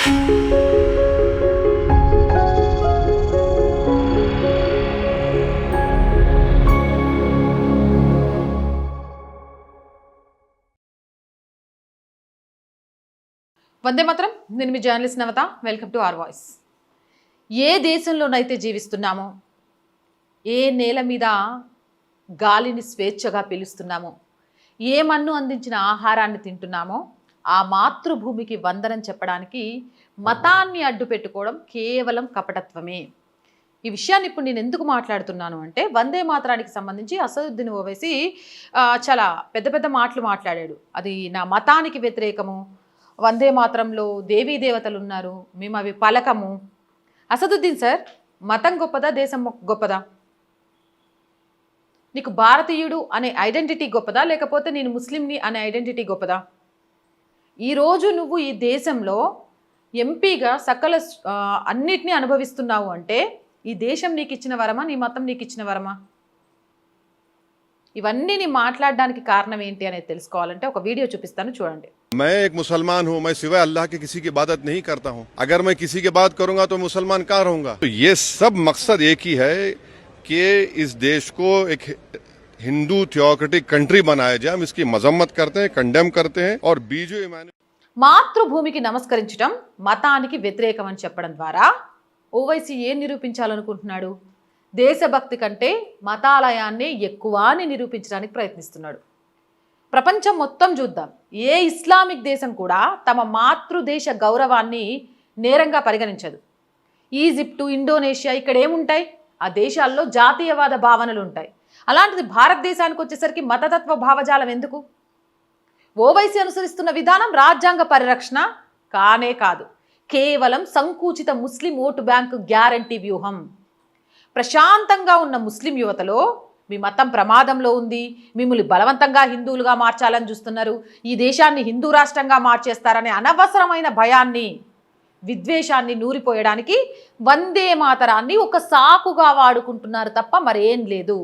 వందే మాత్రం. నేను మీ journalist Navata. Welcome to our voice. ఏ దేశంలోనైతే జీవిస్తున్నామో, ఏ నేల మీద గాలిని స్వేచ్ఛగా పీలుస్తున్నామో, ఏ మన్ను అందించిన ఆహారాన్ని తింటున్నామో ఆ మాతృభూమికి వందనం చెప్పడానికి మతాన్ని అడ్డు పెట్టుకోవడం కేవలం కపటత్వమే. ఈ విషయాన్ని ఇప్పుడు నేను ఎందుకు మాట్లాడుతున్నాను అంటే, వందే మాతరానికి సంబంధించి అసదుద్దీన్ ఓవైసీ చాలా పెద్ద పెద్ద మాటలు మాట్లాడాడు. అది నా మతానికి వ్యతిరేకము, వందే మాతరంలో దేవీ దేవతలు ఉన్నారు, మేము అవి పలకము. అసదుద్దీన్ సార్, మతం గొప్పదా, దేశం గొప్పదా? నీకు భారతీయుడు అనే ఐడెంటిటీ గొప్పదా, లేకపోతే నేను ముస్లింని అనే ఐడెంటిటీ గొప్పదా? ఈరోజు నువ్వు ఈ దేశంలో ఎంపీగా సకల అన్నిటినీ అనుభవిస్తున్నావు అంటే ఈ దేశం నీకు ఇచ్చిన వరమా, నీ మతం నీకు ఇచ్చిన వరమా? ఇవన్నీ నీ మాట్లాడడానికి కారణం ఏంటి అనేది తెలుసుకోవాలంటే ఒక వీడియో చూపిస్తాను, చూడండి. मैं एक मुसलमान हूँ, मैं सिवाय अल्लाह के किसी की इबादत नहीं करता हूँ। अगर मैं किसी की बात करूंगा तो मुसलमान कहाँ रहूंगा? तो ये सब मकसद एक ही है कि इस देश को एक हिंदू थियोक्रेटिक कंट्री बनाया जाए। हम इसकी मजम्मत करते हैं, कंडेम करते हैं। और बीजू మాతృభూమికి నమస్కరించడం మతానికి వ్యతిరేకం అని చెప్పడం ద్వారా ఓవైసీ ఏం నిరూపించాలనుకుంటున్నాడు? దేశభక్తి కంటే మతాలయాన్ని ఎక్కువ అని నిరూపించడానికి ప్రయత్నిస్తున్నాడు. ప్రపంచం మొత్తం చూద్దాం, ఏ ఇస్లామిక్ దేశం కూడా తమ మాతృదేశ గౌరవాన్ని నేరంగా పరిగణించదు. ఈజిప్టు, ఇండోనేషియా, ఇక్కడ ఏముంటాయి? ఆ దేశాల్లో జాతీయవాద భావనలు ఉంటాయి. అలాంటిది భారతదేశానికి వచ్చేసరికి మతతత్వ భావజాలం ఎందుకు? ఓవైసీ అనుసరిస్తున్న విధానం రాజ్యాంగ పరిరక్షణ కానే కాదు, కేవలం సంకుచిత ముస్లిం ఓటు బ్యాంకు గ్యారంటీ వ్యూహం. ప్రశాంతంగా ఉన్న ముస్లిం యువతలో మీ మతం ప్రమాదంలో ఉంది, మిమ్మల్ని బలవంతంగా హిందువులుగా మార్చాలని చూస్తున్నారు, ఈ దేశాన్ని హిందూ రాష్ట్రంగా మార్చేస్తారనే అనవసరమైన భయాన్ని, విద్వేషాన్ని నూరిపోయడానికి వందే మాతరాన్ని ఒక సాకుగా వాడుకుంటున్నారు తప్ప మరేం లేదు.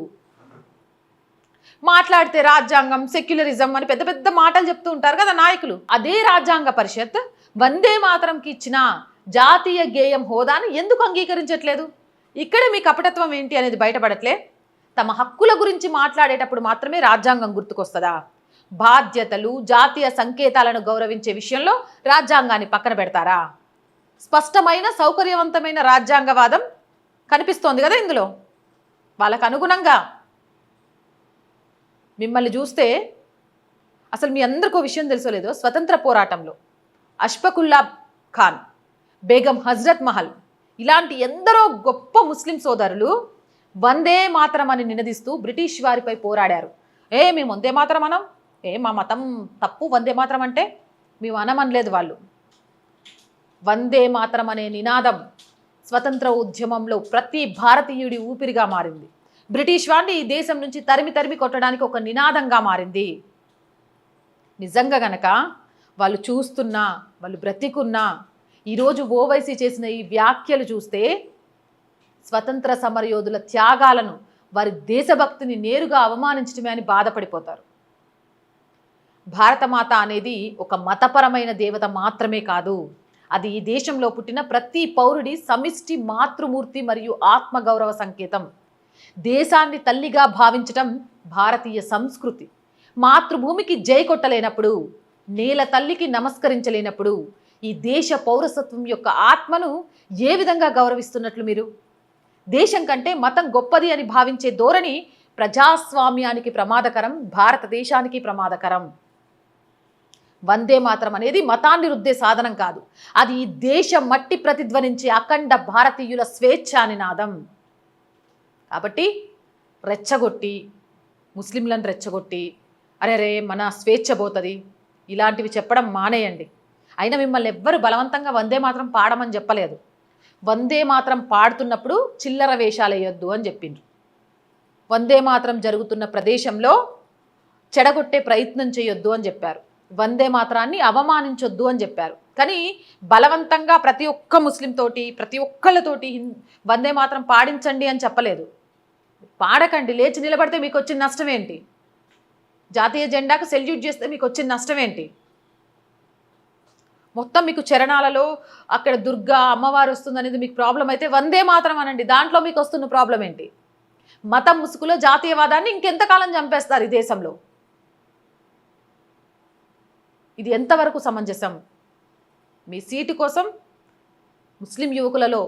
మాట్లాడితే రాజ్యాంగం, సెక్యులరిజం అని పెద్ద పెద్ద మాటలు చెప్తూ ఉంటారు కదా నాయకులు. అదే రాజ్యాంగ పరిషత్ వందే మాతరంకి ఇచ్చిన జాతీయ గేయం హోదాను ఎందుకు అంగీకరించట్లేదు? ఇక్కడే మీ కపటత్వం ఏంటి అనేది బయటపడట్లే. తమ హక్కుల గురించి మాట్లాడేటప్పుడు మాత్రమే రాజ్యాంగం గుర్తుకొస్తుందా? బాధ్యతలు, జాతీయ సంకేతాలను గౌరవించే విషయంలో రాజ్యాంగాన్ని పక్కన పెడతారా? స్పష్టమైన సౌకర్యవంతమైన రాజ్యాంగవాదం కనిపిస్తోంది కదా ఇందులో. వాళ్ళకు అనుగుణంగా మిమ్మల్ని చూస్తే అసలు మీ అందరికీ విషయం తెలుసో లేదో, స్వతంత్ర పోరాటంలో అష్ఫకుల్లా ఖాన్, బేగం హజ్రత్ మహల్ ఇలాంటి ఎందరో గొప్ప ముస్లిం సోదరులు వందే మాతరం అని నినదిస్తూ బ్రిటిష్ వారిపై పోరాడారు. మేము వందే మాతరం అనం, మా మతం తప్పు వందే మాతరం అంటే, మేము అనమనలేదు. వాళ్ళు వందే మాతరం అనే నినాదం స్వతంత్ర ఉద్యమంలో ప్రతి భారతీయుడి ఊపిరిగా మారింది. బ్రిటిష్ వాడిని ఈ దేశం నుంచి తరిమి తరిమి కొట్టడానికి ఒక నినాదంగా మారింది. నిజంగా గనక వాళ్ళు చూస్తున్నా, వాళ్ళు బ్రతికున్నా, ఈరోజు ఓవైసీ చేసిన ఈ వ్యాఖ్యలు చూస్తే స్వతంత్ర సమరయోధుల త్యాగాలను, వారి దేశభక్తిని నేరుగా అవమానించడమే అని బాధపడిపోతారు. భారతమాత అనేది ఒక మతపరమైన దేవత మాత్రమే కాదు, అది ఈ దేశంలో పుట్టిన ప్రతి పౌరుడి సమిష్టి మాతృమూర్తి మరియు ఆత్మగౌరవ సంకేతం. దేశాన్ని తల్లిగా భావించటం భారతీయ సంస్కృతి. మాతృభూమికి జై కొట్టలేనప్పుడు, నేల తల్లికి నమస్కరించలేనప్పుడు ఈ దేశ పౌరసత్వం యొక్క ఆత్మను ఏ విధంగా గౌరవిస్తున్నట్లు మీరు? దేశం కంటే మతం గొప్పది అని భావించే ధోరణి ప్రజాస్వామ్యానికి ప్రమాదకరం, భారతదేశానికి ప్రమాదకరం. వందే మాతరం అనేది మతాన్ని రుద్దే సాధనం కాదు, అది ఈ దేశ మట్టి ప్రతిధ్వనించే అఖండ భారతీయుల స్వేచ్ఛా నినాదం. కాబట్టి రెచ్చగొట్టి, ముస్లింలను రెచ్చగొట్టి అరే మన స్వేచ్ఛ పోతుంది ఇలాంటివి చెప్పడం మానేయండి. అయినా మిమ్మల్ని ఎవ్వరు బలవంతంగా వందే మాత్రం పాడమని చెప్పలేదు. వందే మాత్రం పాడుతున్నప్పుడు చిల్లర వేషాలు వేయొద్దు అని చెప్పిండ్రు. వందే మాత్రం జరుగుతున్న ప్రదేశంలో చెడగొట్టే ప్రయత్నం చేయొద్దు అని చెప్పారు. వందే మాత్రాన్ని అవమానించొద్దు అని చెప్పారు. కానీ బలవంతంగా ప్రతి ఒక్క ముస్లిం తోటి, ప్రతి ఒక్కళ్ళతోటి వందే మాత్రం పాడించండి అని చెప్పలేదు. పాడకండి, లేచి నిలబడితే మీకు వచ్చిన నష్టం ఏంటి? జాతీయ జెండాకు సెల్యూట్ చేస్తే మీకు వచ్చిన నష్టం ఏంటి? మొత్తం మీకు చరణాలలో అక్కడ దుర్గా అమ్మవారు వస్తుంది అనేది మీకు ప్రాబ్లం అయితే వందే మాత్రం అనండి. దాంట్లో మీకు వస్తున్న ప్రాబ్లం ఏంటి? మతం ముసుగులో జాతీయవాదాన్ని ఇంకెంతకాలం చంపేస్తారు ఈ దేశంలో? ఇది ఎంతవరకు సమంజసం? మీ సీటు కోసం ముస్లిం యువకులలో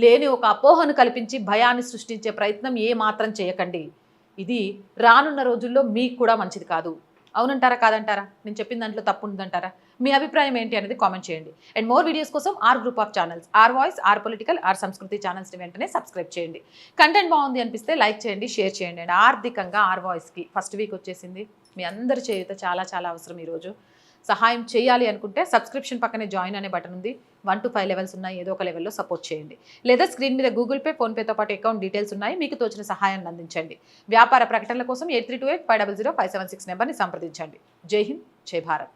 లేని ఒక అపోహను కల్పించి భయాన్ని సృష్టించే ప్రయత్నం ఏ మాత్రం చేయకండి. ఇది రానున్న రోజుల్లో మీకు కూడా మంచిది కాదు. అవునంటారా కాదంటారా? నేను చెప్పిన దాంట్లో తప్పు ఉందంటారా? మీ అభిప్రాయం ఏంటి అనేది కామెంట్ చేయండి. అండ్ మోర్ వీడియోస్ కోసం our group of channels, our voice, our political, our Sanskriti ఛానల్స్ని వెంటనే సబ్స్క్రైబ్ చేయండి. కంటెంట్ బాగుంది అనిపిస్తే లైక్ చేయండి, షేర్ చేయండి. అండ్ ఆర్థికంగా ఆర్ వాయిస్కి ఫస్ట్ వీక్ వచ్చేసింది. మీ అందరి చేయుత చాలా చాలా అవసరం. ఈరోజు సహాయం చేయాలి అనుకుంటే సబ్స్క్రిప్షన్ పక్కనే జాయిన్ అనే బటన్ ఉంది. 1 to 5 లెవెల్స్ ఉన్నాయి. ఏదో ఒక లెవెల్లో సపోర్ట్ చేయండి. లేదా స్క్రీన్ మీద గూగుల్ పే, ఫోన్పేతో పాటు అకౌంట్ డీటెయిల్స్ ఉన్నాయి. మీకు తోచిన సహాయాన్ని అందించండి. వ్యాపార ప్రకటనల కోసం 8328 500 576 నెంబర్ని సంప్రదించండి. జై హింద్, జై భారత్.